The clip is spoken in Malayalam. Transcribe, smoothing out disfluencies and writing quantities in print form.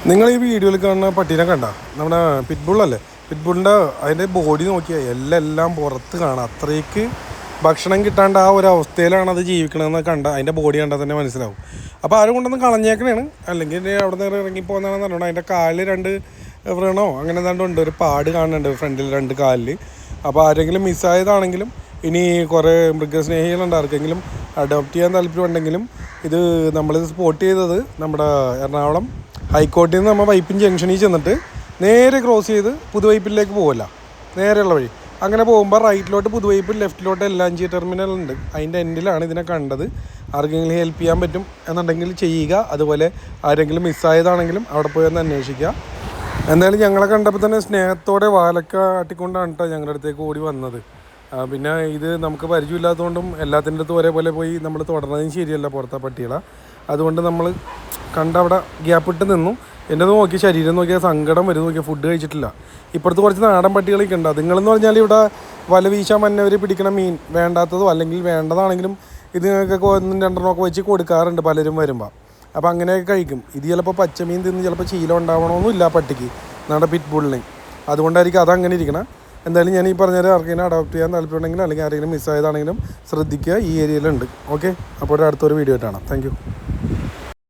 നിങ്ങൾ ഈ വീഡിയോയിൽ കാണുന്ന പട്ടീനെ കണ്ട നമ്മുടെ പിറ്റ്ബുള്ളല്ലേ, പിറ്റ്ബുളിൻ്റെ അതിൻ്റെ ബോഡി നോക്കിയാൽ എല്ലാം പുറത്ത് കാണാം. അത്രയ്ക്ക് ഭക്ഷണം കിട്ടാണ്ട് ആ ഒരു അവസ്ഥയിലാണ് അത് ജീവിക്കണമെന്ന് കണ്ട അതിൻ്റെ ബോഡി കണ്ടാൽ തന്നെ മനസ്സിലാവും. അപ്പോൾ ആരും കൊണ്ടൊന്നും കളഞ്ഞേക്കണേണ്, അല്ലെങ്കിൽ അവിടെ നിന്ന് ഇറങ്ങിപ്പോകുന്നതാണെന്ന് പറഞ്ഞാൽ അതിൻ്റെ കാലിൽ 2 വ്രണോ അങ്ങനെ എന്താണ്ട് ഉണ്ട്, ഒരു പാട് കാണുന്നുണ്ട് ഫ്രണ്ടിൽ 2 കാലിൽ. അപ്പോൾ ആരെങ്കിലും മിസ്സായതാണെങ്കിലും ഇനി കുറേ മൃഗസ്നേഹികളുണ്ട്, ആർക്കെങ്കിലും അഡോപ്റ്റ് ചെയ്യാൻ താല്പര്യമുണ്ടെങ്കിലും ഇത് നമ്മളിത് സ്പോട്ട് ചെയ്തത് നമ്മുടെ എറണാകുളം ഹൈക്കോടതിയിൽ നിന്ന് നമ്മൾ വൈപ്പിൻ ജംഗ്ഷനിൽ ചെന്നിട്ട് നേരെ ക്രോസ് ചെയ്ത് പുതുവൈപ്പിലേക്ക് പോകില്ല, നേരെയുള്ള വഴി. അങ്ങനെ പോകുമ്പോൾ റൈറ്റിലോട്ട് പുതുവൈപ്പ്, ലെഫ്റ്റിലോട്ട് LNG ടെർമിനൽ ഉണ്ട്. അതിൻ്റെ എൻഡിലാണ് ഇതിനെ കണ്ടത്. ആർക്കെങ്കിലും ഹെൽപ്പ് ചെയ്യാൻ പറ്റും എന്നുണ്ടെങ്കിൽ ചെയ്യുക. അതുപോലെ ആരെങ്കിലും മിസ്സായതാണെങ്കിലും അവിടെ പോയി ഒന്ന് അന്വേഷിക്കുക. എന്തായാലും ഞങ്ങളെ കണ്ടപ്പോൾ തന്നെ സ്നേഹത്തോടെ വാലക്ക ആട്ടിക്കൊണ്ടാണ് കേട്ടോ ഞങ്ങളുടെ അടുത്തേക്ക് ഓടി വന്നത്. പിന്നെ ഇത് നമുക്ക് പരിചയമില്ലാത്തതുകൊണ്ടും എല്ലാത്തിൻ്റെ അടുത്തും ഒരേപോലെ പോയി നമ്മൾ തുടർന്നതും ശരിയല്ല പുറത്തെ പട്ടികളെ. അതുകൊണ്ട് നമ്മൾ കണ്ടവിടെ ഗ്യാപ്പിട്ട് നിന്നു. എൻ്റെ നോക്കി ശരീരം നോക്കിയാൽ സങ്കടം വരും. നോക്കിയാൽ ഫുഡ് കഴിച്ചിട്ടില്ല. ഇപ്പുറത്ത് കുറച്ച് നാടൻ പട്ടികളൊക്കെ ഉണ്ട്. അതുങ്ങളെന്ന് പറഞ്ഞാൽ ഇവിടെ വല വീശാൻ മന്നവർ പിടിക്കണ മീൻ വേണ്ടാത്തതോ അല്ലെങ്കിൽ വേണ്ടതാണെങ്കിലും ഇത് നിങ്ങൾക്കൊക്കെ 1-2 വെച്ച് കൊടുക്കാറുണ്ട് പലരും വരുമ്പോൾ. അപ്പോൾ അങ്ങനെയൊക്കെ കഴിക്കും. ഇത് ചിലപ്പോൾ പച്ചമീൻ തിന്ന് ചിലപ്പോൾ ശീലം ഉണ്ടാവണമെന്നില്ല പട്ടിക്ക്, നമ്മുടെ പിറ്റ്ബുള്ളിന്. അതുകൊണ്ടായിരിക്കും അതങ്ങനെ ഇരിക്കണം. എന്തായാലും ഞാൻ ഈ പറഞ്ഞാൽ ആർക്കെങ്കിലും അഡോപ്റ്റ് ചെയ്യാൻ താല്പര്യമുണ്ടെങ്കിലും അല്ലെങ്കിൽ ആരെങ്കിലും മിസ്സായതാണെങ്കിലും ശ്രദ്ധിക്കുക, ഈ ഏരിയയിലുണ്ട്. ഓക്കെ, അപ്പോൾ അടുത്തൊരു വീഡിയോ ആയിട്ടാണ്. Thank you.